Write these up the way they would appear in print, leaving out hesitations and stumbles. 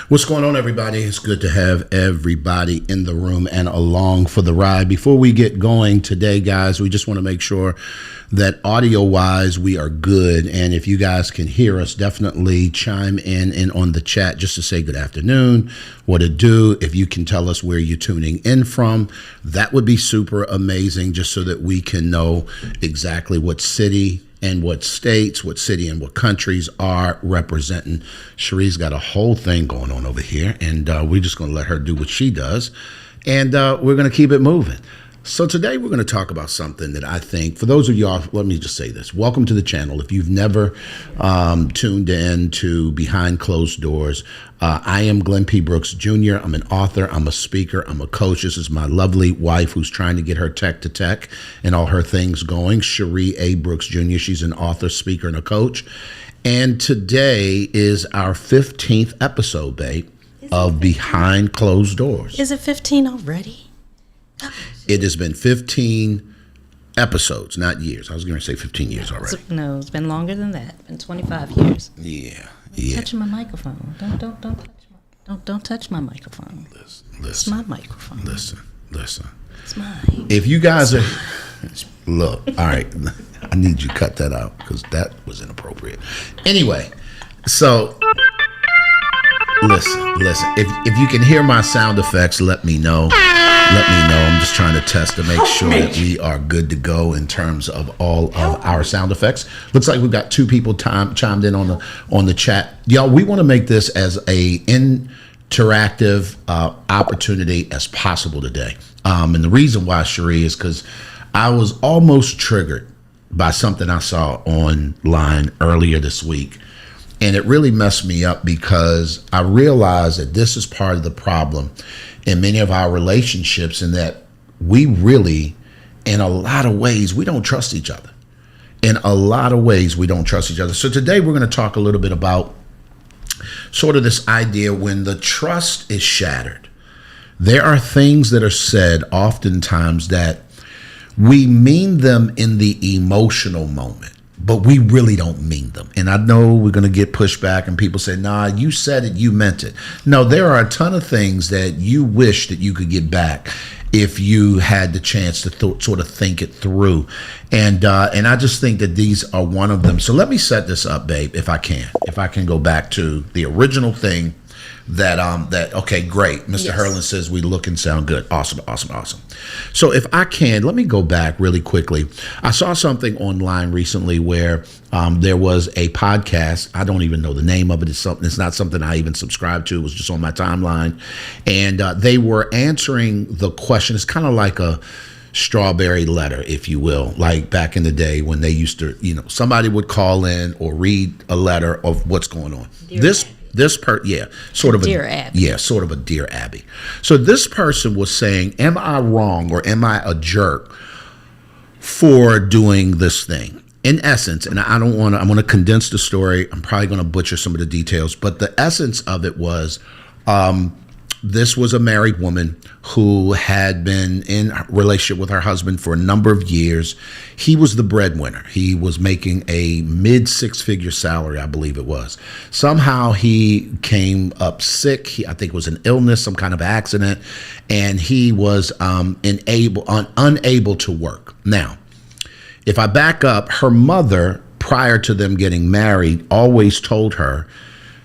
What's going on, everybody? It's good to have everybody in the room and along for the ride. Before we get going today, guys, we just want to make sure that audio-wise we are good. And if you guys can hear us, definitely chime in on the chat just to say good afternoon, what it do. If you can tell us where you're tuning in from, that would be super amazing, just so that we can know exactly what city and what states, what city and what countries are representing. Cherie's got a whole thing going on over here, and we're just going to let her do what she does, and we're going to keep it moving. So today we're going to talk about something that I think, for those of y'all, let me just say this. Welcome to the channel. If you've never tuned in to Behind Closed Doors, I am Glenn P. Brooks Jr. I'm an author. I'm a speaker. I'm a coach. This is my lovely wife who's trying to get her tech to tech and all her things going, Cherie A. Brooks Jr. She's an author, speaker, and a coach. And today is our 15th episode, babe, of Behind Closed Doors. Is it 15 already? It has been 15 episodes, not years. I was going to say 15 years already. No, it's been longer than that. It's been 25 years. Yeah. Touching my microphone. Don't touch my microphone. Listen. It's my microphone. Listen. It's mine. If you guys are, look, all right, I need you to cut that out because that was inappropriate. Anyway, so listen. If you can hear my sound effects, let me know. I'm just trying to test to make sure that we are good to go in terms of all of our sound effects. Looks like we've got two people chimed in on the chat. Y'all, we want to make this as a interactive opportunity as possible today. And the reason why, Cherie, is because I was almost triggered by something I saw online earlier this week. And it really messed me up because I realized that this is part of the problem in many of our relationships, in that we really, in a lot of ways, we don't trust each other. So today we're going to talk a little bit about sort of this idea when the trust is shattered. There are things that are said oftentimes that we mean them in the emotional moment, but we really don't mean them. And I know we're going to get pushback and people say, nah, you said it, you meant it. No, there are a ton of things that you wish that you could get back if you had the chance to sort of think it through. And I just think that these are one of them. So let me set this up, babe, if I can go back to the original thing that okay, great. Mr. Yes. Herlin says we look and sound good. Awesome. So if I can, let me go back really quickly. I saw something online recently where there was a podcast. I don't even know the name of it. It's not something I even subscribed to. It was just on my timeline. And they were answering the question. It's kind of like a strawberry letter, if you will, like back in the day when they used to, somebody would call in or read a letter of what's going on. Sort of a Dear Abby. So this person was saying, am I wrong or am I a jerk for doing this thing? In essence, and I'm going to condense the story. I'm probably going to butcher some of the details, but the essence of it was, this was a married woman who had been in a relationship with her husband for a number of years. He was the breadwinner. He was making a mid-six-figure salary, I believe it was. Somehow he came up sick. I think it was an illness, some kind of accident, and he was unable to work. Now, if I back up, her mother, prior to them getting married, always told her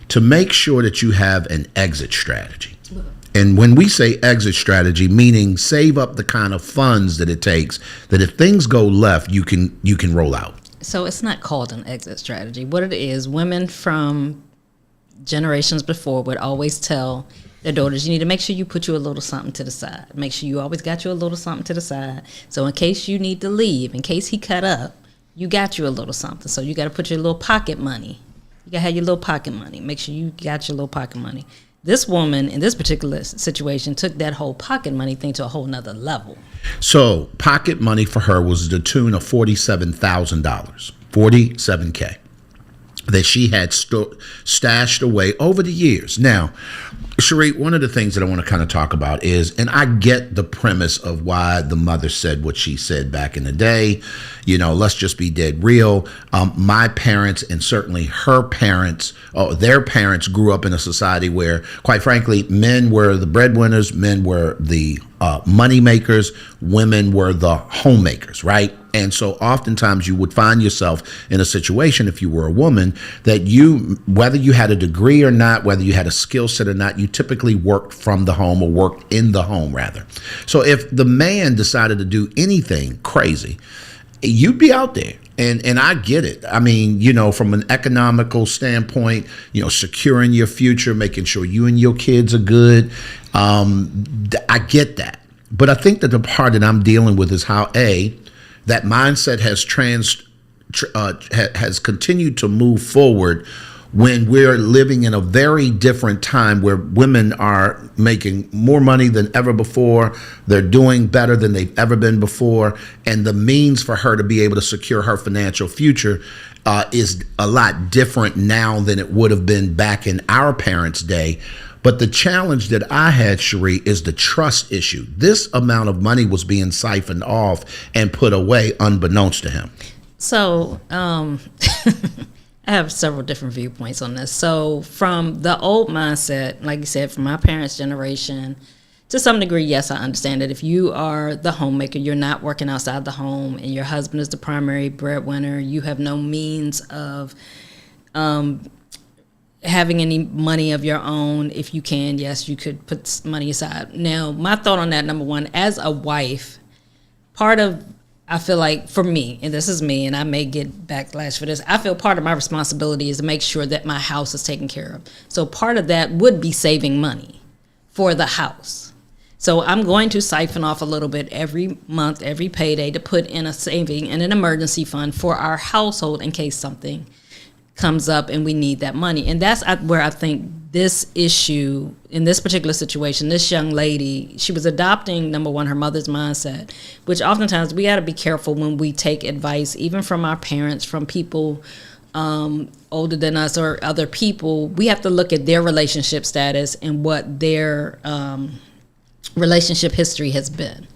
to make sure that you have an exit strategy. And when we say exit strategy, meaning save up the kind of funds that it takes, that if things go left, you can roll out. So it's not called an exit strategy. What it is, women from generations before would always tell their daughters, you need to make sure you put you a little something to the side. Make sure you always got you a little something to the side. So in case you need to leave, in case he cut up, you got you a little something. So you got to put your little pocket money. You got to have your little pocket money. Make sure you got your little pocket money. This woman in this particular situation took that whole pocket money thing to a whole nother level. So pocket money for her was the tune of $47,000, $47K, that she had stashed away over the years. Now, Cherie, one of the things that I want to kind of talk about is, and I get the premise of why the mother said what she said back in the day. Let's just be dead real. My parents and certainly her parents, their parents grew up in a society where, quite frankly, men were the breadwinners, men were the money makers, women were the homemakers, right? And so oftentimes you would find yourself in a situation, if you were a woman, that whether you had a degree or not, whether you had a skill set or not, you typically worked from the home or worked in the home rather. So if the man decided to do anything crazy, you'd be out there. And I get it. I mean, from an economical standpoint, securing your future, making sure you and your kids are good. I get that. But I think that the part that I'm dealing with is how, that mindset has continued to move forward when we're living in a very different time where women are making more money than ever before. They're doing better than they've ever been before. And the means for her to be able to secure her financial future is a lot different now than it would have been back in our parents' day. But the challenge that I had, Cherie, is the trust issue. This amount of money was being siphoned off and put away unbeknownst to him. So I have several different viewpoints on this. So from the old mindset, like you said, from my parents' generation, to some degree, yes, I understand that if you are the homemaker, you're not working outside the home, and your husband is the primary breadwinner, you have no means of having any money of your own. If you can, yes, you could put money aside. Now, my thought on that, number one, as a wife, I feel like for me, and this is me, and I may get backlash for this, I feel part of my responsibility is to make sure that my house is taken care of. So part of that would be saving money for the house. So I'm going to siphon off a little bit every month, every payday, to put in a saving and an emergency fund for our household in case something comes up and we need that money. And that's where I think this issue, in this particular situation, this young lady, she was adopting, number one, her mother's mindset, which oftentimes we got to be careful when we take advice, even from our parents, from people older than us or other people. We have to look at their relationship status and what their relationship history has been.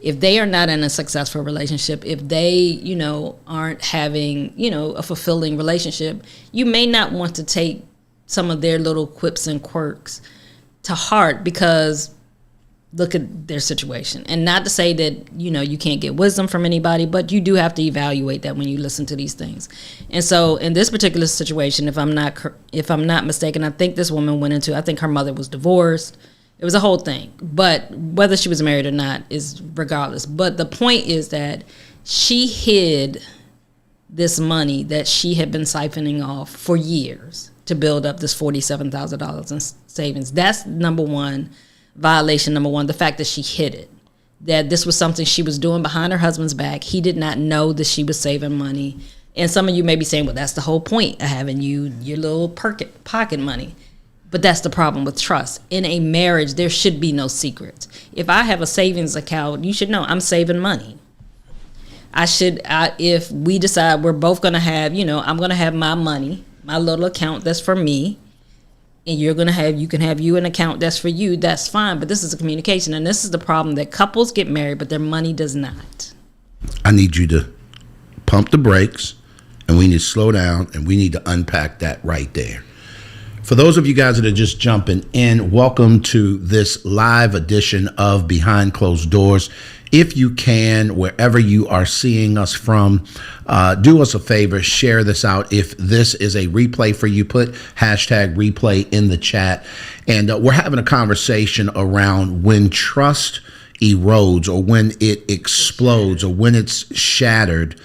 If they are not in a successful relationship, if they, aren't having, a fulfilling relationship, you may not want to take some of their little quips and quirks to heart, because look at their situation. And not to say that, you can't get wisdom from anybody, but you do have to evaluate that when you listen to these things. And so in this particular situation, if I'm not mistaken, I think this woman I think her mother was divorced. It was a whole thing, but whether she was married or not is regardless. But the point is that she hid this money that she had been siphoning off for years to build up this $47,000 in savings. That's number one violation. Number one, the fact that she hid it, that this was something she was doing behind her husband's back. He did not know that she was saving money. And some of you may be saying, well, that's the whole point of having your little pocket money. But that's the problem with trust. In a marriage, there should be no secrets. If I have a savings account, you should know I'm saving money. If we decide we're both going to have, I'm going to have my money, my little account that's for me, and you can have an account that's for you, that's fine. But this is a communication, and this is the problem, that couples get married, but their money does not. I need you to pump the brakes, and we need to slow down, and we need to unpack that right there. For those of you guys that are just jumping in, welcome to this live edition of Behind Closed Doors. If you can, wherever you are seeing us from, do us a favor, share this out. If this is a replay for you, put hashtag replay in the chat. And we're having a conversation around when trust erodes, or when it explodes, or when it's shattered.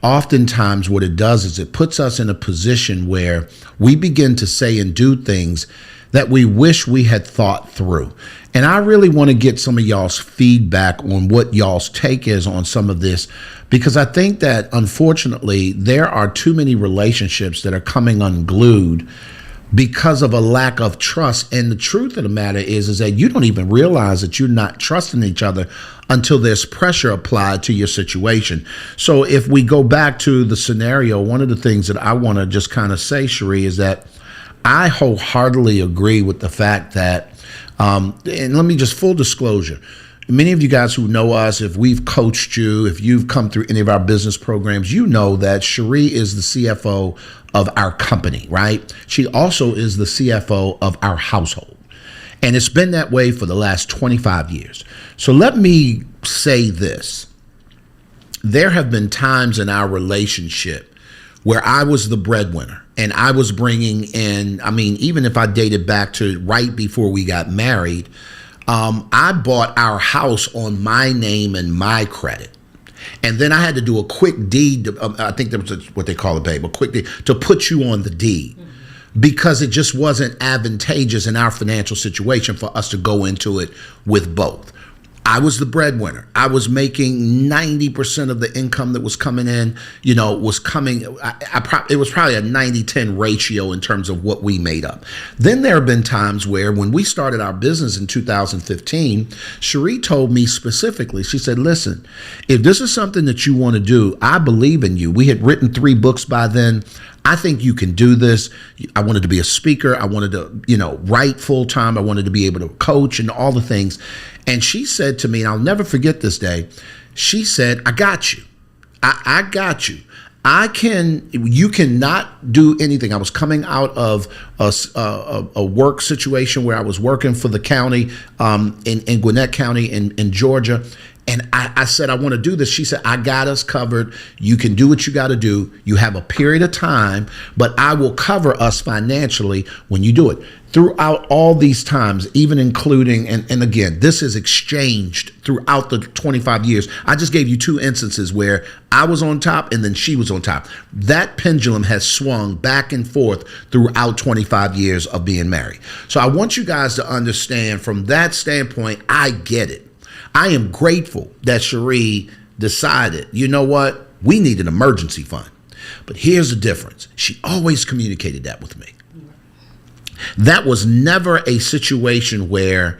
Oftentimes what it does is it puts us in a position where we begin to say and do things that we wish we had thought through. And I really want to get some of y'all's feedback on what y'all's take is on some of this, because I think that unfortunately there are too many relationships that are coming unglued because of a lack of trust. And the truth of the matter is that you don't even realize that you're not trusting each other until there's pressure applied to your situation. So if we go back to the scenario, one of the things that I want to just kind of say, Cherie, is that I wholeheartedly agree with the fact that, and let me just full disclosure. Many of you guys who know us, if we've coached you, if you've come through any of our business programs, you know that Cherie is the CFO of our company, right? She also is the CFO of our household. And it's been that way for the last 25 years. So let me say this. There have been times in our relationship where I was the breadwinner and I was bringing in, I mean, even if I dated back to right before we got married, I bought our house on my name and my credit. And then I had to do a quick deed. I think that was what they call it, babe, a quick deed to put you on the deed because it just wasn't advantageous in our financial situation for us to go into it with both. I was the breadwinner. I was making 90% of the income that was coming in, was coming. It was probably a 90-10 ratio in terms of what we made up. Then there have been times where when we started our business in 2015, Cherie told me specifically, she said, listen, if this is something that you want to do, I believe in you. We had written 3 books by then. I think you can do this. I wanted to be a speaker. I wanted to, write full time. I wanted to be able to coach and all the things. And she said to me, and I'll never forget this day, she said, I got you. I got you. You cannot do anything. I was coming out of a work situation where I was working for the county in Gwinnett County in Georgia. And I said, I want to do this. She said, I got us covered. You can do what you got to do. You have a period of time, but I will cover us financially when you do it. Throughout all these times, even including, and again, this is exchanged throughout the 25 years. I just gave you 2 instances where I was on top and then she was on top. That pendulum has swung back and forth throughout 25 years of being married. So I want you guys to understand from that standpoint, I get it. I am grateful that Cherie decided, you know what, we need an emergency fund. But here's the difference. She always communicated that with me. That was never a situation where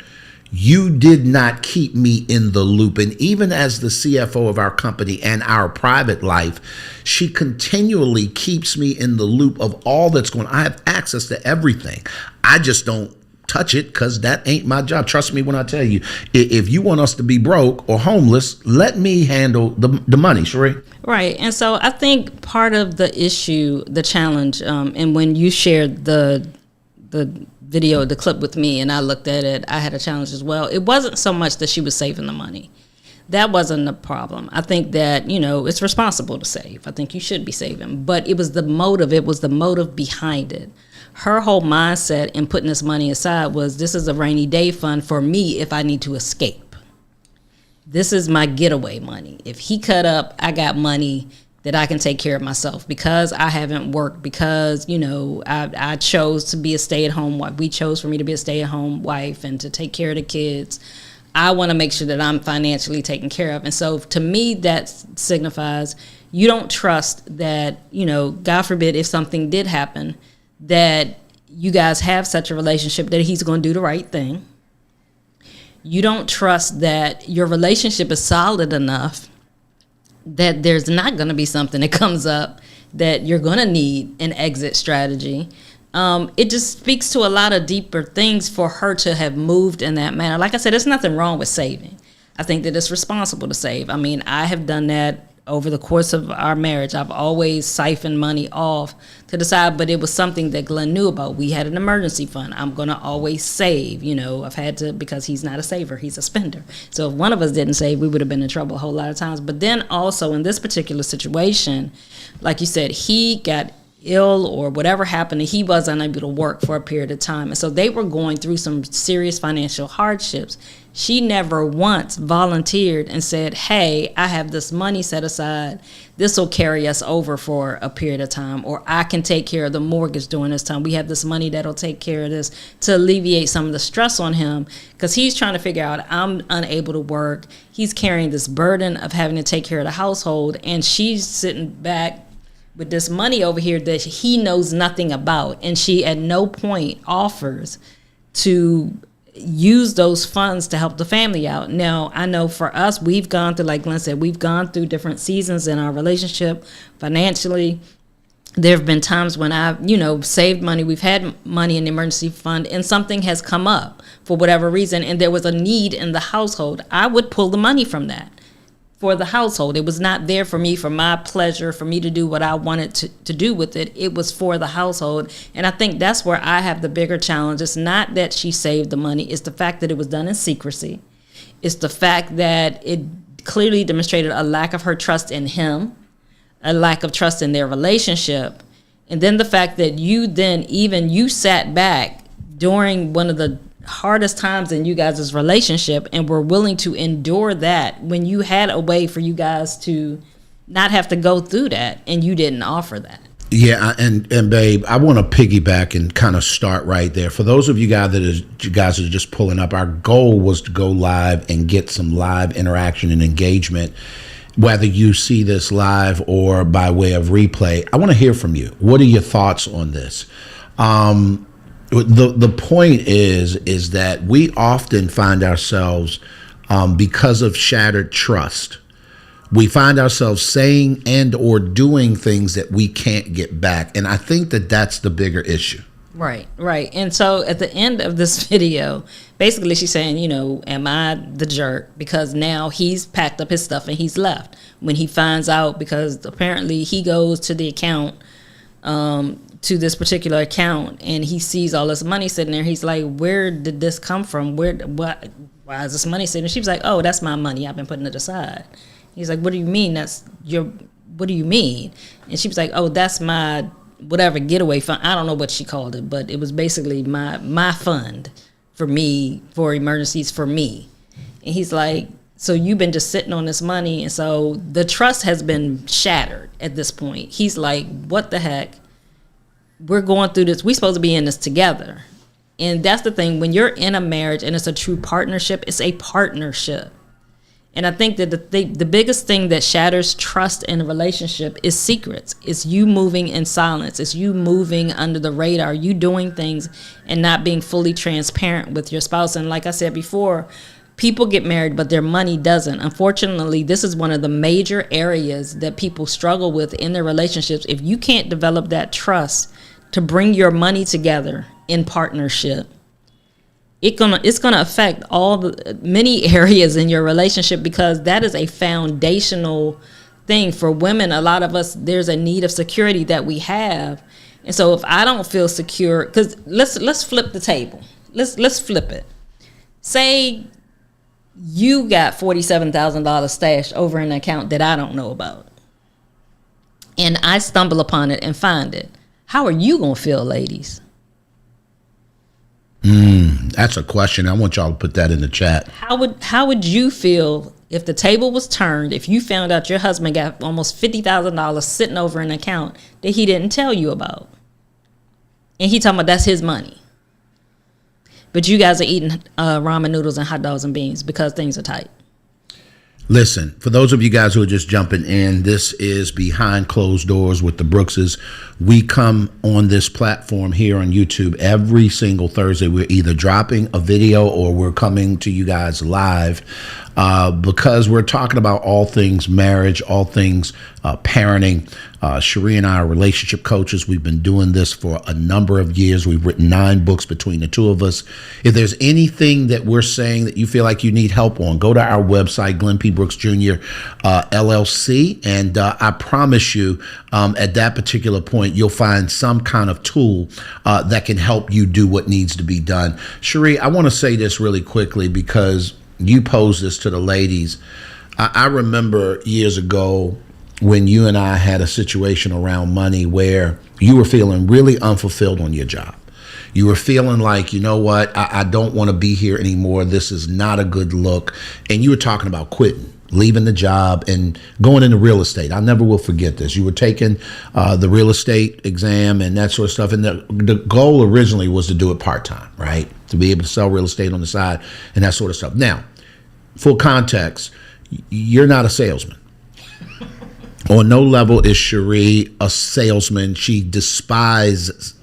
you did not keep me in the loop. And even as the CFO of our company and our private life, she continually keeps me in the loop of all that's going on. I have access to everything. I just don't touch it because that ain't my job. Trust me when I tell you, if you want us to be broke or homeless, let me handle the money, Cherie. Right. And so I think part of the issue, the challenge, and when you shared the video, the clip with me, and I looked at it, I had a challenge as well. It wasn't so much that she was saving the money. That wasn't the problem. I think that, it's responsible to save. I think you should be saving. But it was the motive. It was the motive behind it. Her whole mindset in putting this money aside was, this is a rainy day fund for me if I need to escape. This is my getaway money. If he cut up, I got money that I can take care of myself because I haven't worked, because, I chose to be a stay-at-home wife. We chose for me to be a stay-at-home wife and to take care of the kids. I want to make sure that I'm financially taken care of. And so to me, that signifies you don't trust that, God forbid, if something did happen, that you guys have such a relationship that he's going to do the right thing. You don't trust that your relationship is solid enough that there's not going to be something that comes up that you're going to need an exit strategy. It just speaks to a lot of deeper things for her to have moved in that manner. Like I said, there's nothing wrong with saving. I think that it's responsible to save. I mean, I have done that over the course of our marriage. I've always siphoned money off to the side, but it was something that Glenn knew about. We had an emergency fund. I'm going to always save. I've had to, because he's not a saver, he's a spender. So if one of us didn't save, we would have been in trouble a whole lot of times. But then also in this particular situation, like you said, he got ill or whatever happened, and he was unable to work for a period of time. And so they were going through some serious financial hardships. She never once volunteered and said, hey, I have this money set aside. This will carry us over for a period of time, or I can take care of the mortgage during this time. We have this money that'll take care of this, to alleviate some of the stress on him, because he's trying to figure out, I'm unable to work. He's carrying this burden of having to take care of the household, and she's sitting back with this money over here that he knows nothing about. And she at no point offers to use those funds to help the family out. Now, I know for us, we've gone through, like Glenn said, we've gone through different seasons in our relationship financially. there have been times when I've, saved money. We've had money in the emergency fund and something has come up for whatever reason and there was a need in the household. I would pull the money from that for the household. It was not there for me, for my pleasure, for me to do what I wanted to do with it. It was for the household. And I think that's where I have the bigger challenge. It's not that she saved the money. It's the fact that it was done in secrecy. It's the fact that it clearly demonstrated a lack of her trust in him, a lack of trust in their relationship. And then the fact that you sat back during one of the hardest times in you guys' relationship and were willing to endure that when you had a way for you guys to not have to go through that, and you didn't offer that. Yeah, and babe, I want to piggyback and kind of start right there. For those of you guys are just pulling up, our goal was to go live and get some live interaction and engagement. Whether you see this live or by way of replay, I want to hear from you. What are your thoughts on this? The point is that we often find ourselves, because of shattered trust, we find ourselves saying and or doing things that we can't get back. And I think that that's the bigger issue. Right. And so at the end of this video, basically she's saying, am I the jerk? Because now he's packed up his stuff and he's left. When he finds out, because apparently he goes to the account, to this particular account, and he sees all this money sitting there. He's like, where did this come from? Why is this money sitting there? She was like, oh, that's my money. I've been putting it aside. He's like, what do you mean? What do you mean? And she was like, oh, that's my whatever getaway fund. I don't know what she called it, but it was basically my fund for me, for emergencies for me. And he's like, so you've been just sitting on this money. And so the trust has been shattered at this point. He's like, what the heck? We're going through this. We're supposed to be in this together. And that's the thing. When you're in a marriage and it's a true partnership, it's a partnership. And I think that the biggest thing that shatters trust in a relationship is secrets. It's you moving in silence. It's you moving under the radar, you doing things and not being fully transparent with your spouse. And like I said before, people get married, but their money doesn't. Unfortunately, this is one of the major areas that people struggle with in their relationships. If you can't develop that trust to bring your money together in partnership, it's gonna affect many areas in your relationship, because that is a foundational thing for women. A lot of us, there's a need of security that we have, and so if I don't feel secure, because let's flip the table. Let's flip it. Say you got $47,000 stashed over an account that I don't know about, and I stumble upon it and find it. How are you gonna feel, ladies? That's a question. I want y'all to put that in the chat. How would you feel if the table was turned, if you found out your husband got almost $50,000 sitting over an account that he didn't tell you about, and he talking about that's his money, but you guys are eating ramen noodles and hot dogs and beans because things are tight? Listen, for those of you guys who are just jumping in, this is Behind Closed Doors with the Brookses. We come on this platform here on YouTube every single Thursday. We're either dropping a video or we're coming to you guys live, because we're talking about all things marriage, all things parenting. Cherie and I are relationship coaches. We've been doing this for a number of years. We've written 9 books between the two of us. If there's anything that we're saying that you feel like you need help on, go to our website, Glenn P. Brooks Jr. LLC, and I promise you, at that particular point, you'll find some kind of tool that can help you do what needs to be done. Cherie, I want to say this really quickly because you posed this to the ladies. I remember years ago when you and I had a situation around money where you were feeling really unfulfilled on your job. You were feeling like, you know what, I don't want to be here anymore. This is not a good look. And you were talking about quitting, leaving the job and going into real estate. I never will forget this. You were taking the real estate exam and that sort of stuff. And the goal originally was to do it part-time, right? To be able to sell real estate on the side and that sort of stuff. Now, full context, you're not a salesman. On no level is Cherie a salesman. She despises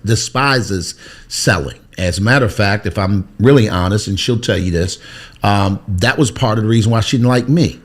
selling. As a matter of fact, if I'm really honest, and she'll tell you this, that was part of the reason why she didn't like me,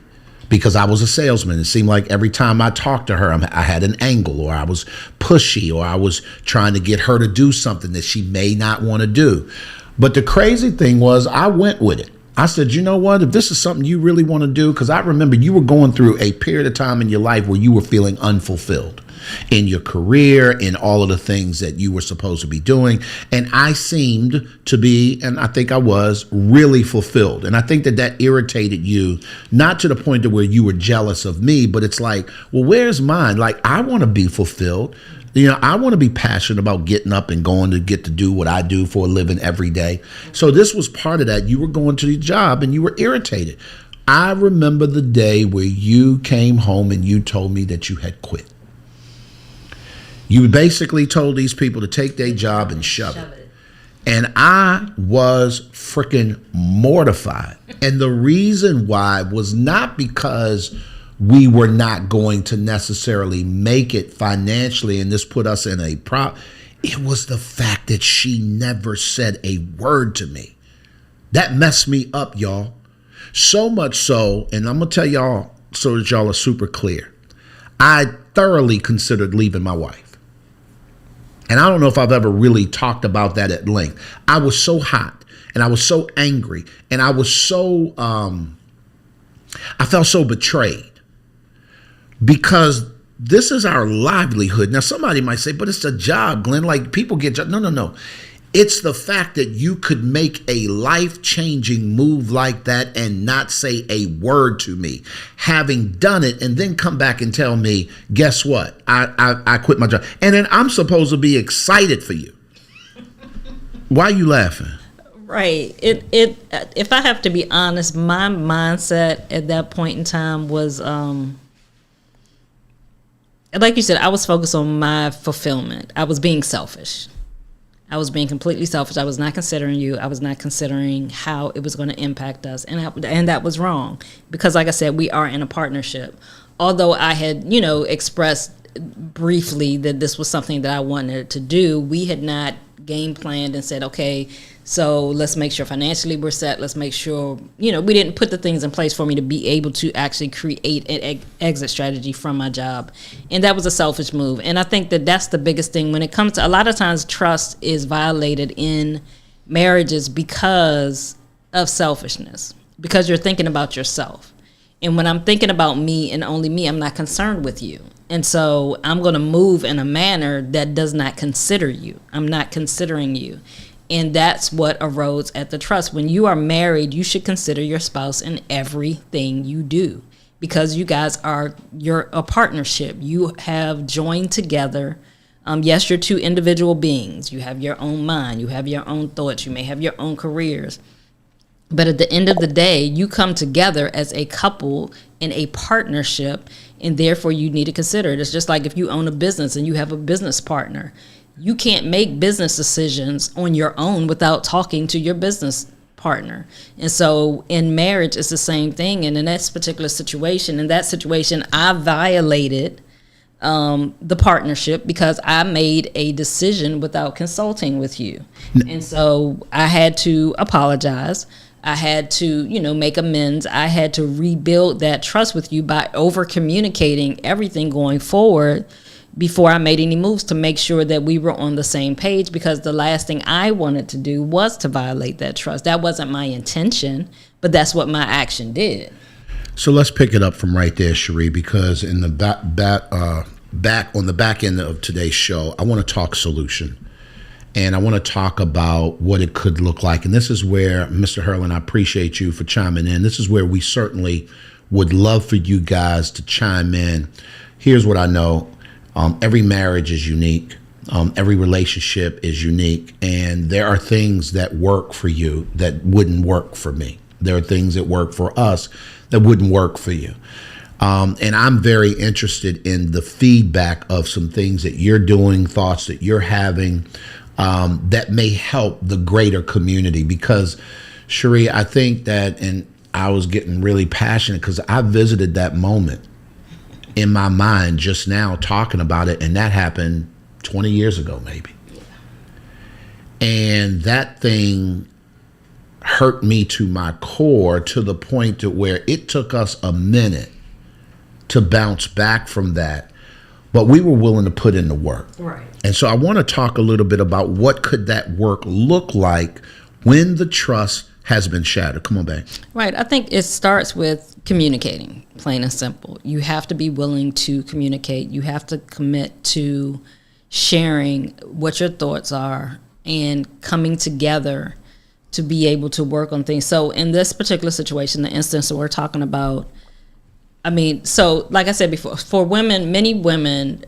because I was a salesman. It seemed like every time I talked to her, I had an angle, or I was pushy, or I was trying to get her to do something that she may not want to do. But the crazy thing was, I went with it. I said, you know what, if this is something you really want to do, because I remember you were going through a period of time in your life where you were feeling unfulfilled in your career, in all of the things that you were supposed to be doing. And I seemed to be, and I think I was, really fulfilled. And I think that irritated you, not to the point to where you were jealous of me, but it's like, well, where's mine? Like, I want to be fulfilled. I want to be passionate about getting up and going to get to do what I do for a living every day. So this was part of that. You were going to the job and you were irritated. I remember the day where you came home and you told me that you had quit. You basically told these people to take their job and shove it. And I was freaking mortified. And the reason why was not because we were not going to necessarily make it financially and this put us in a problem. It was the fact that she never said a word to me. That messed me up, y'all. So much so, and I'm going to tell y'all so that y'all are super clear. I thoroughly considered leaving my wife. And I don't know if I've ever really talked about that at length. I was so hot and I was so angry and I was so, I felt so betrayed because this is our livelihood. Now, somebody might say, but it's a job, Glenn. Like, people get jobs. No. It's the fact that you could make a life-changing move like that and not say a word to me, having done it, and then come back and tell me, guess what? I quit my job. And then I'm supposed to be excited for you. Why are you laughing? Right. If I have to be honest, my mindset at that point in time was, like you said, I was focused on my fulfillment. I was being selfish. I was being completely selfish. I was not considering you. I was not considering how it was going to impact us. And that was wrong because, like I said, we are in a partnership. Although I had, expressed briefly that this was something that I wanted to do, we had not game planned and said, okay, so let's make sure financially we're set. Let's make sure, we didn't put the things in place for me to be able to actually create an exit strategy from my job. And that was a selfish move. And I think that that's the biggest thing when it comes to, a lot of times trust is violated in marriages because of selfishness, because you're thinking about yourself. And when I'm thinking about me and only me, I'm not concerned with you. And so I'm going to move in a manner that does not consider you. I'm not considering you. And that's what erodes at the trust. When you are married, you should consider your spouse in everything you do because you guys you're a partnership. You have joined together. Yes, you're two individual beings. You have your own mind. You have your own thoughts. You may have your own careers. But at the end of the day, you come together as a couple in a partnership, and therefore you need to consider it. It's just like if you own a business and you have a business partner. You can't make business decisions on your own without talking to your business partner. And so in marriage, it's the same thing. And in this particular situation, I violated the partnership because I made a decision without consulting with you. And so I had to apologize. I had to, make amends. I had to rebuild that trust with you by over communicating everything going forward before I made any moves to make sure that we were on the same page, because the last thing I wanted to do was to violate that trust. That wasn't my intention, but that's what my action did. So let's pick it up from right there, Cherie, because in the back on the back end of today's show, I want to talk solution. And I want to talk about what it could look like. And this is where, Mr. Hurlin, I appreciate you for chiming in. This is where we certainly would love for you guys to chime in. Here's what I know. Every marriage is unique. Every relationship is unique. And there are things that work for you that wouldn't work for me. There are things that work for us that wouldn't work for you. And I'm very interested in the feedback of some things that you're doing, thoughts that you're having, that may help the greater community. Because, Cherie, I think that, and I was getting really passionate because I visited that moment in my mind just now talking about it, and that happened 20 years ago maybe. Yeah. And that thing hurt me to my core, to the point to where it took us a minute to bounce back from that, but we were willing to put in the work. Right. And so I want to talk a little bit about what could that work look like when the trust has been shattered. Come on, babe. Right. I think it starts with communicating, plain and simple. You have to be willing to communicate. You have to commit to sharing what your thoughts are and coming together to be able to work on things. So in this particular situation, the instance that we're talking about, I mean, so like I said before, for women, many women,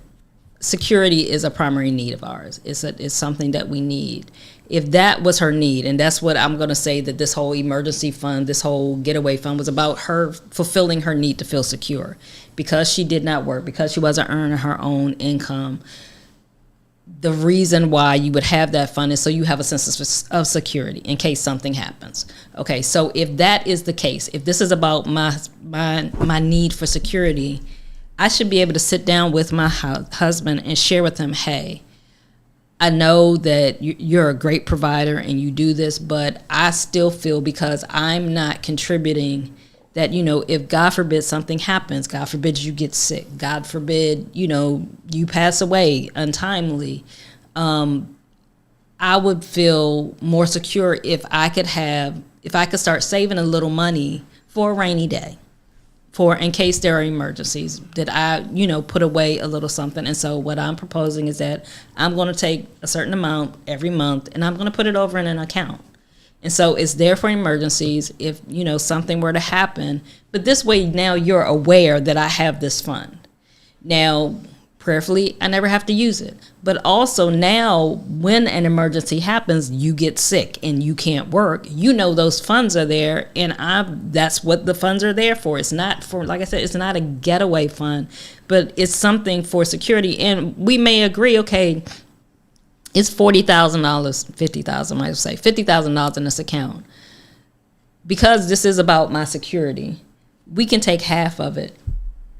security is a primary need of ours. It's something that we need. If that was her need, and that's what I'm going to say, that this whole emergency fund, this whole getaway fund was about her fulfilling her need to feel secure. Because she did not work, because she wasn't earning her own income, the reason why you would have that fund is so you have a sense of security in case something happens. Okay, so if that is the case, if this is about my need for security, I should be able to sit down with my husband and share with him, hey, I know that you're a great provider and you do this, but I still feel, because I'm not contributing, that, if God forbid something happens, God forbid you get sick, God forbid, you pass away untimely, I would feel more secure if I could start saving a little money for a rainy day, for in case there are emergencies, that I, put away a little something. And so what I'm proposing is that I'm going to take a certain amount every month and I'm going to put it over in an account. And so it's there for emergencies if, something were to happen. But this way now you're aware that I have this fund. Now, prayerfully, I never have to use it. But also now when an emergency happens, you get sick and you can't work, those funds are there, and that's what the funds are there for. It's not for, like I said, it's not a getaway fund, but it's something for security. And we may agree, okay, it's $40,000, $50,000, I might say $50,000 in this account. Because this is about my security, we can take half of it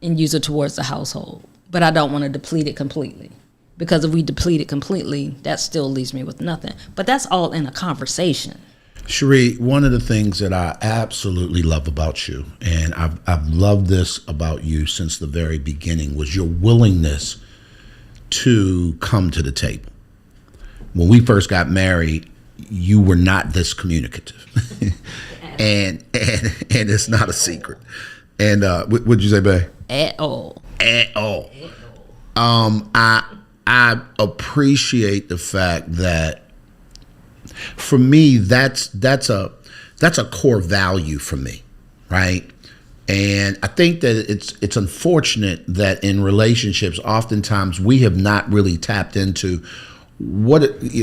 and use it towards the household. But I don't want to deplete it completely. Because if we deplete it completely, that still leaves me with nothing. But that's all in a conversation. Cherie, one of the things that I absolutely love about you, and I've loved this about you since the very beginning, was your willingness to come to the table. When we first got married, you were not this communicative. and it's not a secret. And what'd you say, babe? At all. At all. I appreciate the fact that, for me, that's a core value for me, right? And I think that it's unfortunate that in relationships, oftentimes we have not really tapped into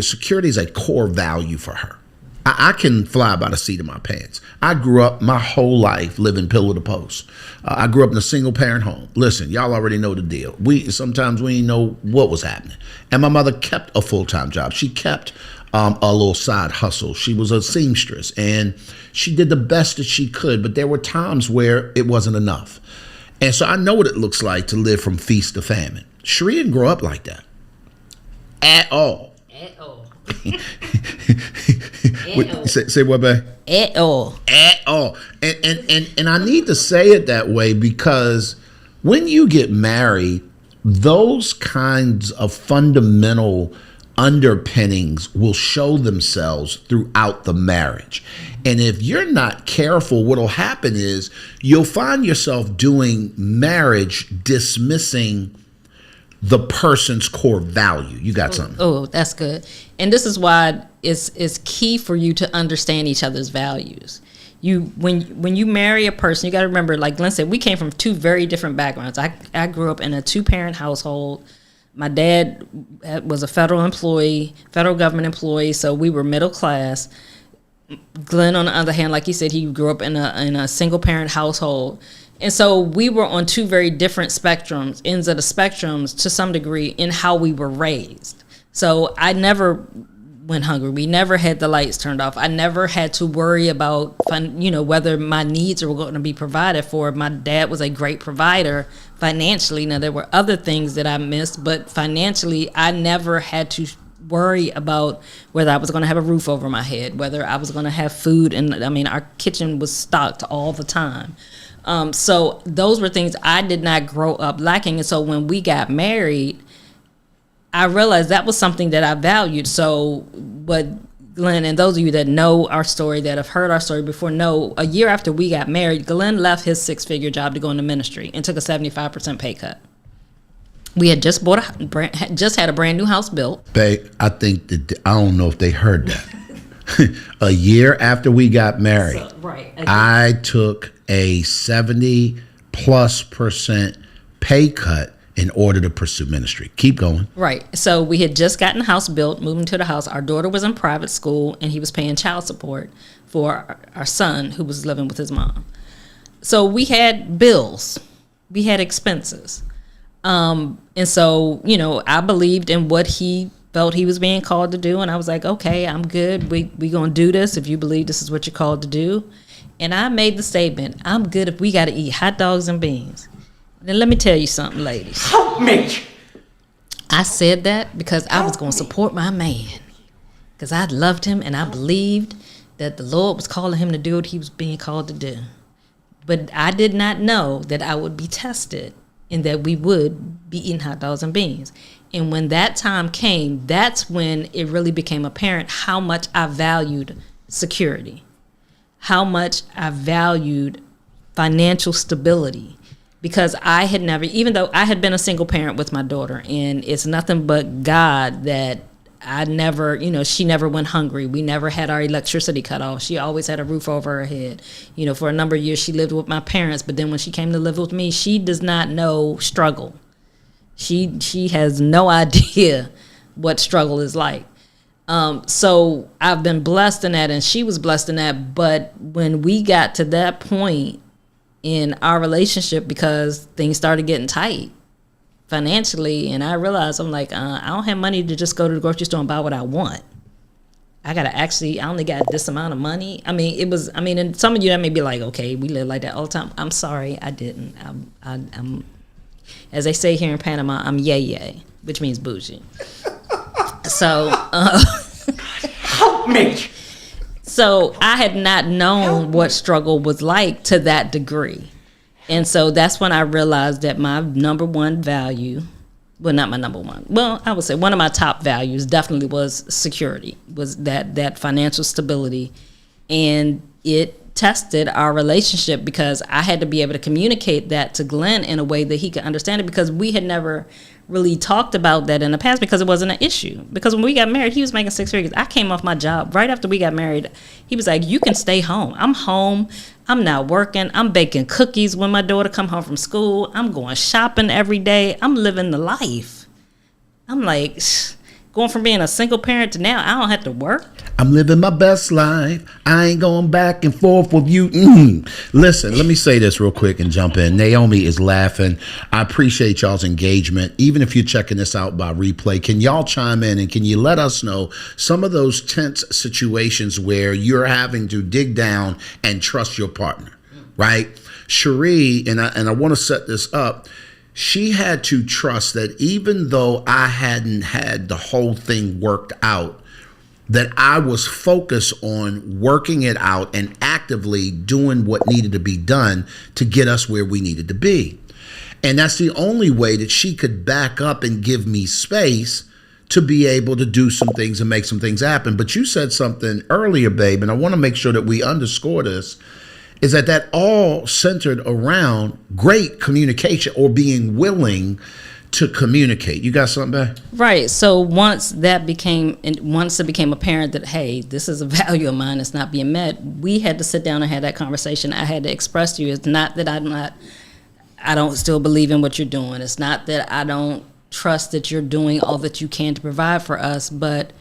security is a core value for her. I can fly by the seat of my pants. I grew up my whole life living pillar to post. I grew up in a single parent home. Listen, y'all already know the deal. Sometimes we didn't know what was happening. And my mother kept a full-time job. She kept a little side hustle. She was a seamstress and she did the best that she could, but there were times where it wasn't enough. And so I know what it looks like to live from feast to famine. Cherie didn't grow up like that. At all. At all. Say what, babe? At all. At all. And I need to say it that way because when you get married, those kinds of fundamental underpinnings will show themselves throughout the marriage. And if you're not careful, what'll happen is you'll find yourself doing marriage dismissing the person's core value. You got something? Oh, that's good. And this is why it's key for you to understand each other's values. When you marry a person, you got to remember, like Glenn said, we came from two very different backgrounds. I grew up in a 2-parent household. My dad was a federal government employee, so we were middle class. Glenn, on the other hand, like he said, he grew up in a single parent household. And so we were on two very different spectrums, ends of the spectrums to some degree, in how we were raised. So I never went hungry. We never had the lights turned off. I never had to worry about whether my needs were going to be provided for. My dad was a great provider financially. Now, there were other things that I missed, but financially, I never had to worry about whether I was going to have a roof over my head, whether I was going to have food. And I mean, our kitchen was stocked all the time. So those were things I did not grow up lacking. And so when we got married, I realized that was something that I valued. So what Glenn, and those of you that know our story, that have heard our story before, know a year after we got married, Glenn left his 6-figure job to go into ministry and took a 75% pay cut. We had just had a brand new house built. I think that, I don't know if they heard that. A year after we got married, I took a 70+% pay cut in order to pursue ministry. Keep going. Right. So we had just gotten the house built, moving to the house. Our daughter was in private school, and he was paying child support for our son, who was living with his mom. So we had bills. We had expenses. And so, I believed in what he felt he was being called to do. And I was like, okay, I'm good. We going to do this if you believe this is what you're called to do. And I made the statement, I'm good if we got to eat hot dogs and beans. Then let me tell you something, ladies. Help me! I said that because I was going to support my man. Because I loved him and I believed that the Lord was calling him to do what he was being called to do. But I did not know that I would be tested and that we would be eating hot dogs and beans. And when that time came, that's when it really became apparent how much I valued security, how much I valued financial stability. Because I had never, even though I had been a single parent with my daughter, and it's nothing but God that I never, she never went hungry. We never had our electricity cut off. She always had a roof over her head. For a number of years, she lived with my parents. But then when she came to live with me, she does not know struggle. She has no idea what struggle is like. So I've been blessed in that, and she was blessed in that. But when we got to that point in our relationship, because things started getting tight financially, and I realized I'm like, I don't have money to just go to the grocery store and buy what I want. I only got this amount of money. And some of you that may be like, okay, we live like that all the time. I'm sorry, I didn't. I'm as they say here in Panama, I'm yay, which means bougie. So help me. So I had not known what struggle was like to that degree. And so that's when I realized that my number one value, well, not my number one, well, I would say one of my top values definitely was security, was that financial stability. And it tested our relationship because I had to be able to communicate that to Glenn in a way that he could understand it, because we had never really talked about that in the past because it wasn't an issue. Because when we got married, he was making 6 figures. I came off my job right after we got married. He was like, you can stay home. I'm home. I'm not working. I'm baking cookies when my daughter come home from school. I'm going shopping every day. I'm living the life. I'm like, going from being a single parent to now I don't have to work. I'm living my best life. I ain't going back and forth with you. Listen, let me say this real quick and jump in. Naomi is laughing. I appreciate y'all's engagement. Even if you're checking this out by replay, can y'all chime in and can you let us know some of those tense situations where you're having to dig down and trust your partner, right? Cherie, and I want to set this up, she had to trust that even though I hadn't had the whole thing worked out, that I was focused on working it out and actively doing what needed to be done to get us where we needed to be. And that's the only way that she could back up and give me space to be able to do some things and make some things happen. But you said something earlier, babe, and I want to make sure that we underscore this, is that all centered around great communication or being willing to communicate. You got something back? Right. So once it became apparent that, hey, this is a value of mine that's not being met, we had to sit down and have that conversation. I had to express to you, it's not that I don't still believe in what you're doing. It's not that I don't trust that you're doing all that you can to provide for us, but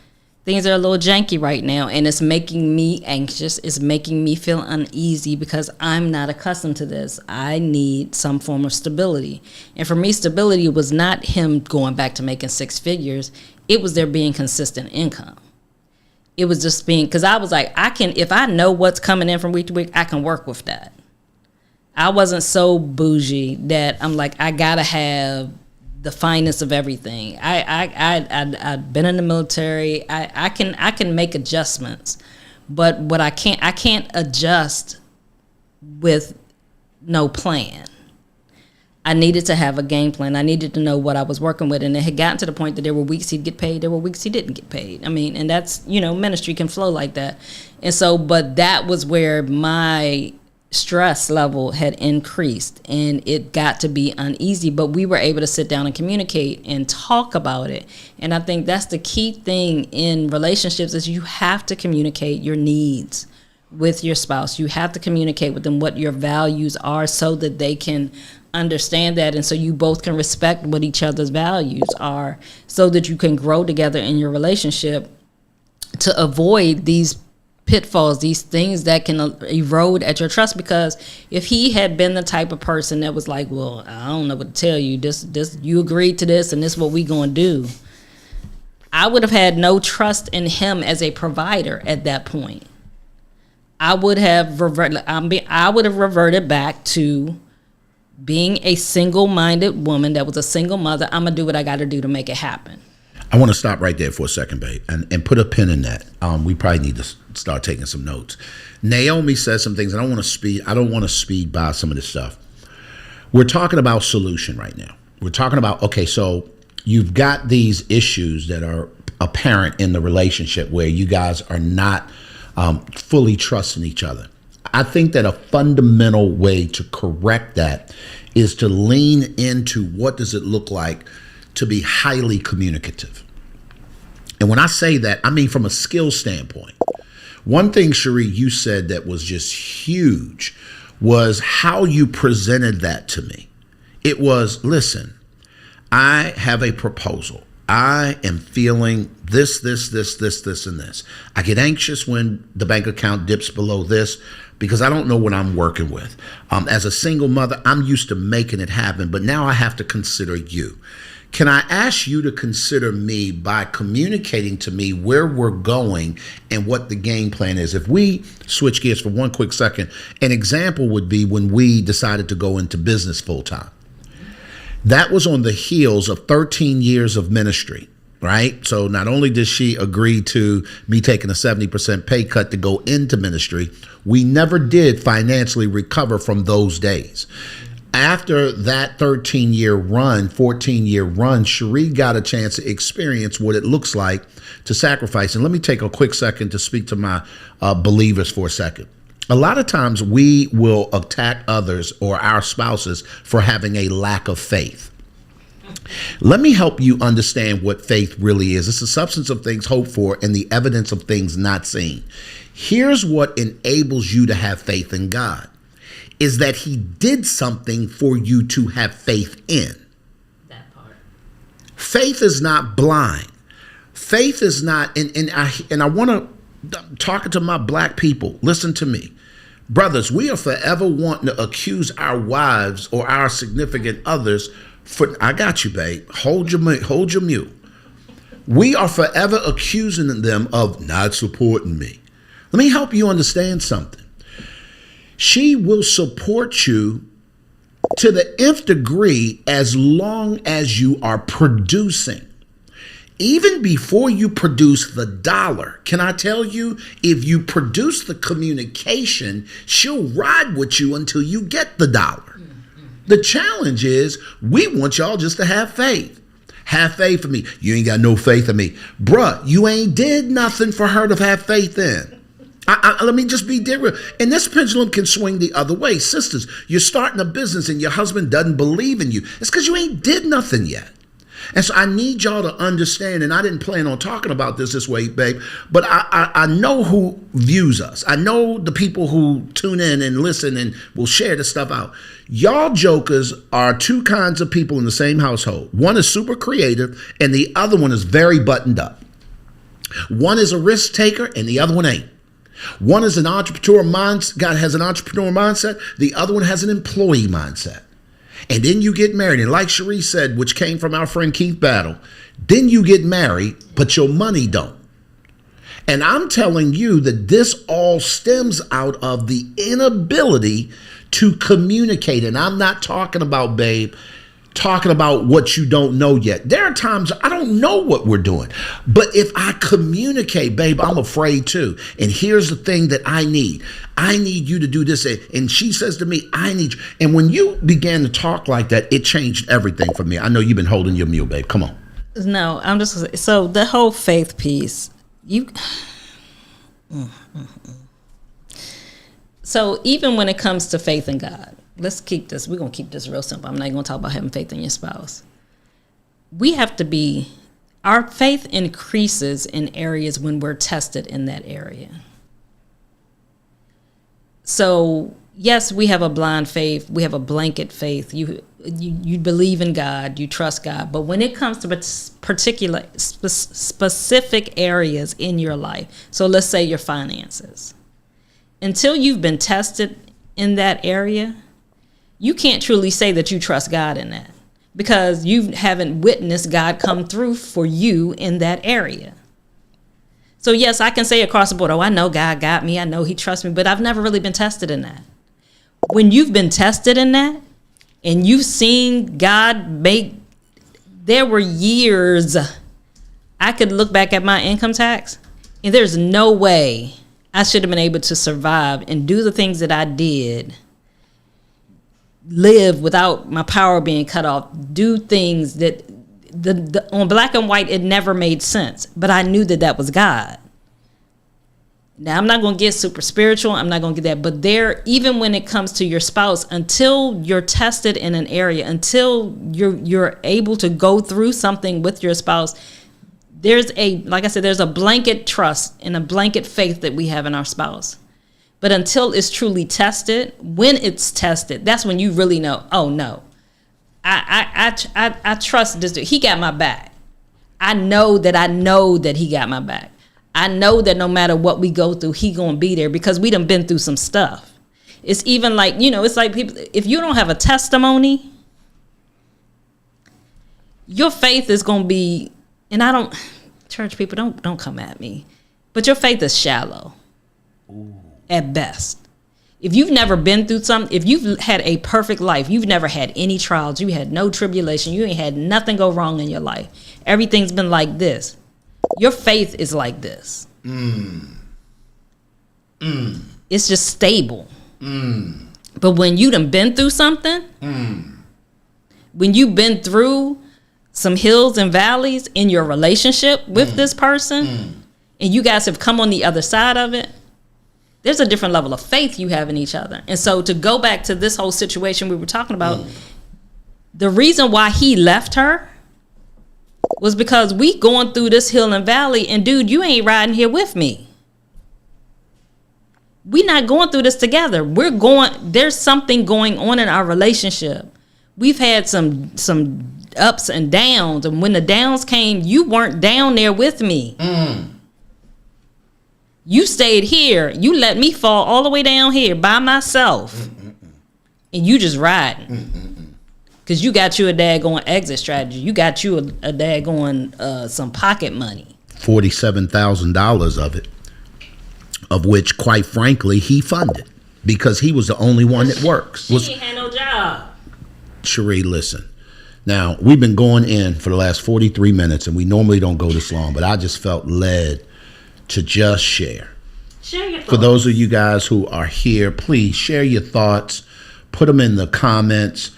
things are a little janky right now, and it's making me anxious. It's making me feel uneasy because I'm not accustomed to this. I need some form of stability. And for me, stability was not him going back to making 6 figures. It was there being consistent income. It was just being, because I was like, if I know what's coming in from week to week, I can work with that. I wasn't so bougie that I'm like, I gotta have the finest of everything. I've been in the military. I can make adjustments, but what I can't adjust with no plan. I needed to have a game plan. I needed to know what I was working with. And it had gotten to the point that there were weeks he'd get paid, there were weeks he didn't get paid. I mean, and that's, ministry can flow like that. And so, but that was where my stress level had increased and it got to be uneasy. But we were able to sit down and communicate and talk about it. And I think that's the key thing in relationships is you have to communicate your needs with your spouse. You have to communicate with them what your values are so that they can understand that, and so you both can respect what each other's values are so that you can grow together in your relationship to avoid these pitfalls, these things that can erode at your trust. Because if he had been the type of person that was like, well, I don't know what to tell you, this you agreed to this and this is what we gonna do, I would have had no trust in him as a provider at that point. I would have reverted back to being a single-minded woman that was a single mother. I'm going to do what I got to do to make it happen. I want to stop right there for a second, babe, and put a pin in that. We probably need to start taking some notes. Naomi says some things, and I don't want to speed by some of this stuff. We're talking about solution right now. We're talking about, okay, so you've got these issues that are apparent in the relationship where you guys are not fully trusting each other. I think that a fundamental way to correct that is to lean into what does it look like to be highly communicative. And when I say that, I mean from a skill standpoint. One thing, Cherie, you said that was just huge was how you presented that to me. It was, listen, I have a proposal. I am feeling this, and this. I get anxious when the bank account dips below this because I don't know what I'm working with. As a single mother, I'm used to making it happen, but now I have to consider you. Can I ask you to consider me by communicating to me where we're going and what the game plan is? If we switch gears for one quick second, an example would be when we decided to go into business full time. That was on the heels of 13 years of ministry, right? So not only did she agree to me taking a 70% pay cut to go into ministry, we never did financially recover from those days. After that 13-year run, 14-year run, Cherie got a chance to experience what it looks like to sacrifice. And let me take a quick second to speak to my believers for a second. A lot of times we will attack others or our spouses for having a lack of faith. Let me help you understand what faith really is. It's the substance of things hoped for and the evidence of things not seen. Here's what enables you to have faith in God, is that he did something for you to have faith in. That part. Faith is not blind. Faith is not, and I want to, talking to my black people, listen to me. Brothers, we are forever wanting to accuse our wives or our significant others for, I got you, babe. Hold your mute. We are forever accusing them of not supporting me. Let me help you understand something. She will support you to the nth degree as long as you are producing. Even before you produce the dollar, can I tell you, if you produce the communication, she'll ride with you until you get the dollar. The challenge is we want y'all just to have faith. Have faith in me. You ain't got no faith in me. Bruh, you ain't did nothing for her to have faith in. Let me just be real. And this pendulum can swing the other way. Sisters, you're starting a business and your husband doesn't believe in you. It's because you ain't did nothing yet. And so I need y'all to understand, and I didn't plan on talking about this way, babe, but I know who views us. I know the people who tune in and listen and will share this stuff out. Y'all jokers are two kinds of people in the same household. One is super creative and the other one is very buttoned up. One is a risk taker and the other one ain't. One is an entrepreneur mindset, has an entrepreneur mindset. The other one has an employee mindset. And then you get married. And like Cherie said, which came from our friend Keith Battle, then you get married, but your money don't. And I'm telling you that this all stems out of the inability to communicate. And I'm not talking about, babe, talking about what you don't know yet. There are times I don't know what we're doing. But if I communicate, babe, I'm afraid too. And here's the thing that I need. I need you to do this. And she says to me, I need you. And when you began to talk like that, it changed everything for me. I know you've been holding your mule, babe. Come on. No, I'm just, so the whole faith piece, so even when it comes to faith in God, we're going to keep this real simple. I'm not going to talk about having faith in your spouse. We have to our faith increases in areas when we're tested in that area. So yes, we have a blind faith. We have a blanket faith. You believe in God, you trust God. But when it comes to particular specific areas in your life, so let's say your finances, until you've been tested in that area, you can't truly say that you trust God in that, because you haven't witnessed God come through for you in that area. So yes, I can say across the board, oh, I know God got me, I know he trusts me, but I've never really been tested in that. When you've been tested in that, and you've seen God there were years I could look back at my income tax, and there's no way I should have been able to survive and do the things that I did, live without my power being cut off, do things that on black and white, it never made sense. But I knew that was God. Now, I'm not going to get super spiritual. I'm not going to get that. But even when it comes to your spouse, until you're tested in an area, until you're able to go through something with your spouse, like I said, there's a blanket trust and a blanket faith that we have in our spouse. But until it's truly tested, when it's tested, that's when you really know, oh no, I trust this dude. He got my back. I know that he got my back. I know that no matter what we go through, he gonna be there, because we done been through some stuff. It's even like, it's like people, if you don't have a testimony, your faith is gonna be, and church people, don't come at me, but your faith is shallow. Ooh. At best. If you've never been through something, if you've had a perfect life, you've never had any trials, you had no tribulation, you ain't had nothing go wrong in your life, everything's been like this, your faith is like this. It's just stable. But when you done been through something, when you've been through some hills and valleys in your relationship with this person, and you guys have come on the other side of it, there's a different level of faith you have in each other. And so to go back to this whole situation we were talking about, the reason why he left her was because we going through this hill and valley, and dude, you ain't riding here with me. We not going through this together. There's something going on in our relationship. We've had some ups and downs, and when the downs came, you weren't down there with me. You stayed here. You let me fall all the way down here by myself. And you just riding. Because you got you a daggone exit strategy. You got you a daggone some pocket money. $47,000 of it, of which, quite frankly, he funded, because he was the only one that works. She ain't had no job. Cherie, listen. Now, we've been going in for the last 43 minutes, and we normally don't go this long, but I just felt led to just share. Share your thoughts. For those of you guys who are here, please share your thoughts. Put them in the comments.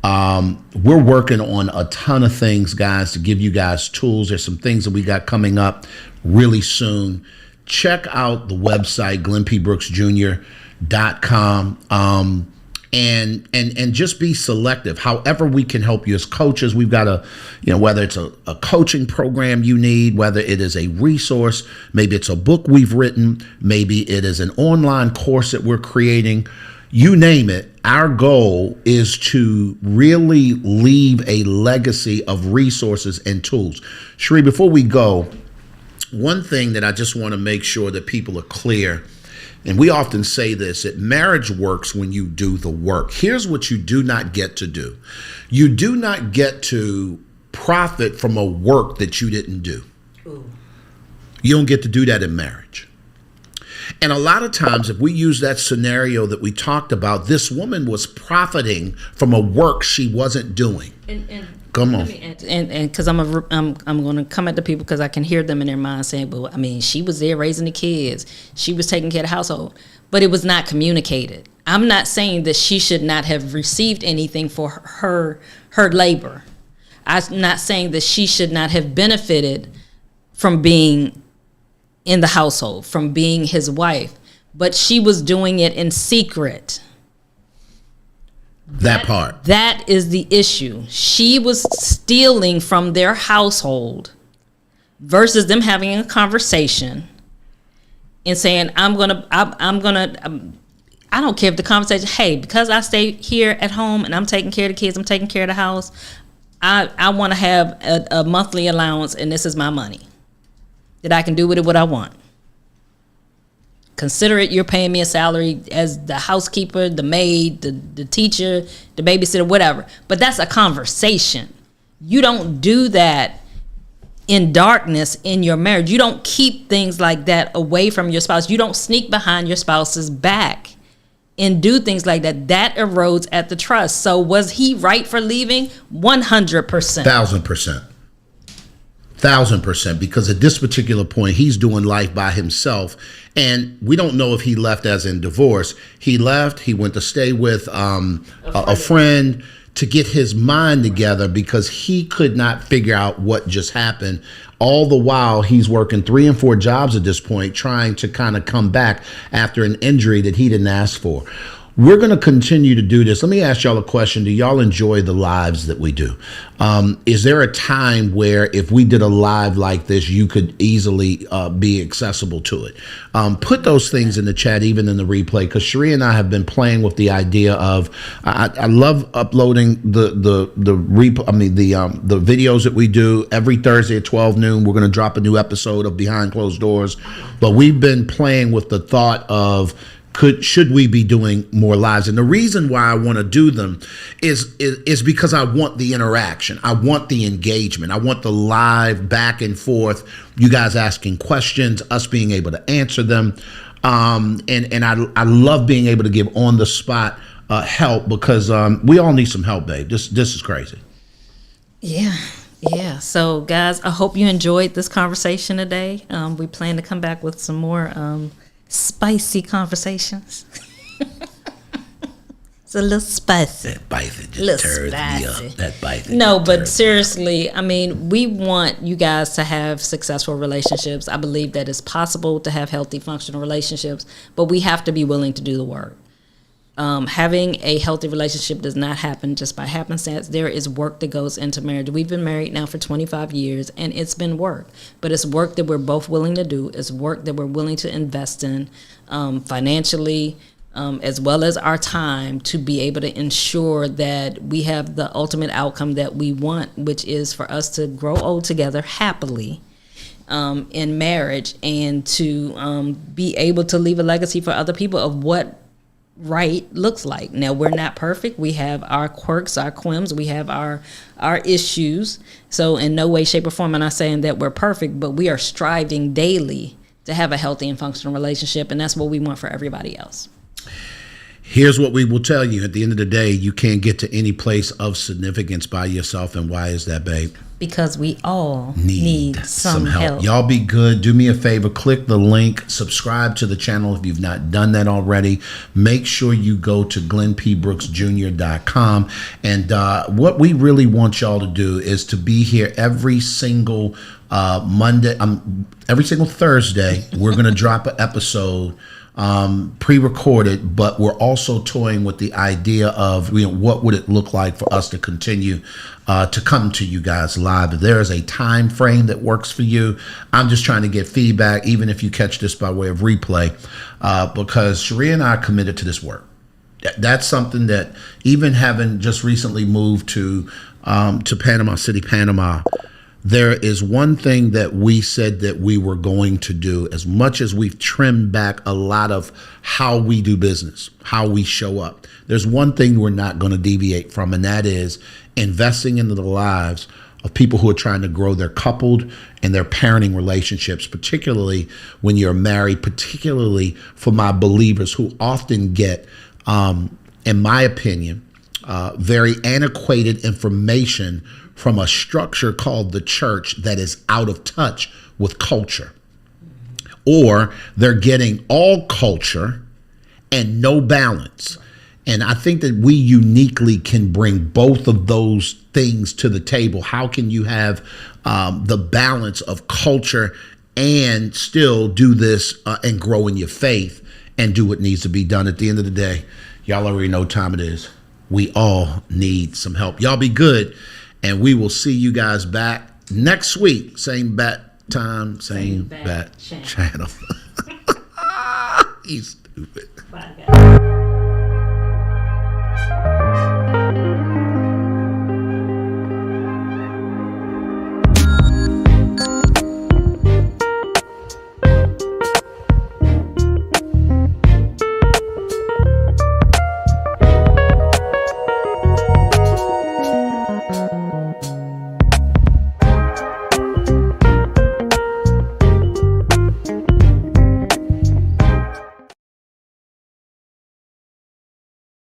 We're working on a ton of things, guys, to give you guys tools. There's some things that we got coming up really soon. Check out the website, GlennPBrooksJr.com. And just be selective. However we can help you as coaches, we've got whether it's a coaching program you need, whether it is a resource, maybe it's a book we've written, maybe it is an online course that we're creating, you name it. Our goal is to really leave a legacy of resources and tools. Cherie, before we go, one thing that I just want to make sure that people are clear, and we often say this, that marriage works when you do the work. Here's what you do not get to do. You do not get to profit from a work that you didn't do. Ooh. You don't get to do that in marriage. And a lot of times, if we use that scenario that we talked about, this woman was profiting from a work she wasn't doing. Come on. And because I'm going to come at the people because I can hear them in their mind saying, well, I mean, she was there raising the kids. She was taking care of the household. But it was not communicated. I'm not saying that she should not have received anything for her labor. I'm not saying that she should not have benefited from being in the household, from being his wife. But she was doing it in secret. That part. That is the issue. She was stealing from their household versus them having a conversation and saying, I don't care if the conversation, hey, because I stay here at home and I'm taking care of the kids, I'm taking care of the house, I want to have a monthly allowance and this is my money that I can do with it what I want. Consider it you're paying me a salary as the housekeeper, the maid, the teacher, the babysitter, whatever. But that's a conversation. You don't do that in darkness in your marriage. You don't keep things like that away from your spouse. You don't sneak behind your spouse's back and do things like that. That erodes at the trust. So was he right for leaving? 100%. 1,000%. 1,000%, because at this particular point, he's doing life by himself. And we don't know if he left as in divorce. He left, he went to stay with a friend to get his mind together because he could not figure out what just happened. All the while, he's working 3 and 4 jobs at this point, trying to kind of come back after an injury that he didn't ask for. We're going to continue to do this. Let me ask y'all a question. Do y'all enjoy the lives that we do? Is there a time where if we did a live like this, you could easily be accessible to it? Put those things in the chat, even in the replay, because Sheree and I have been playing with the idea of, I love uploading the videos that we do every Thursday at 12 noon. We're going to drop a new episode of Behind Closed Doors, but we've been playing with the thought of, should we be doing more lives? And the reason why I want to do them is because I want the interaction. I want the engagement. I want the live back and forth, you guys asking questions, us being able to answer them. And I love being able to give on the spot help because we all need some help, babe. This is crazy. Yeah. So guys, I hope you enjoyed this conversation today. We plan to come back with some more spicy conversations. It's a little spicy. That bite just turns me up. That bite. No, but seriously, I mean, we want you guys to have successful relationships. I believe that it's possible to have healthy, functional relationships, but we have to be willing to do the work. Having a healthy relationship does not happen just by happenstance. There is work that goes into marriage. We've been married now for 25 years, and it's been work. But it's work that we're both willing to do. It's work that we're willing to invest in financially, as well as our time to be able to ensure that we have the ultimate outcome that we want, which is for us to grow old together happily in marriage and to be able to leave a legacy for other people of what right looks like. Now, we're not perfect. We have our quirks, our quims, we have our issues. So in no way, shape, or form am I saying that we're perfect, but we are striving daily to have a healthy and functional relationship, and that's what we want for everybody else. Here's what we will tell you. At the end of the day, you can't get to any place of significance by yourself. And why is that, babe? Because we all need some help. Y'all be good. Do me a favor. Click the link. Subscribe to the channel if you've not done that already. Make sure you go to glennpbrooksjr.com. And what we really want y'all to do is to be here every single Monday, every single Thursday. We're going to drop an episode pre-recorded, but we're also toying with the idea of what would it look like for us to continue to come to you guys live. If there is a time frame that works for you, I'm just trying to get feedback, even if you catch this by way of replay, because Sheree and I are committed to this work. That's something that, even having just recently moved to Panama City, Panama, there is one thing that we said that we were going to do. As much as we've trimmed back a lot of how we do business, how we show up, there's one thing we're not going to deviate from, and that is investing into the lives of people who are trying to grow their coupled and their parenting relationships, particularly when you're married, particularly for my believers who often get, in my opinion, very antiquated information from a structure called the church that is out of touch with culture. Or they're getting all culture and no balance. And I think that we uniquely can bring both of those things to the table. How can you have the balance of culture and still do this and grow in your faith and do what needs to be done? At the end of the day, y'all already know what time it is. We all need some help. Y'all be good, and we will see you guys back next week. Same bat time, same bat channel. He's stupid. Bye, guys.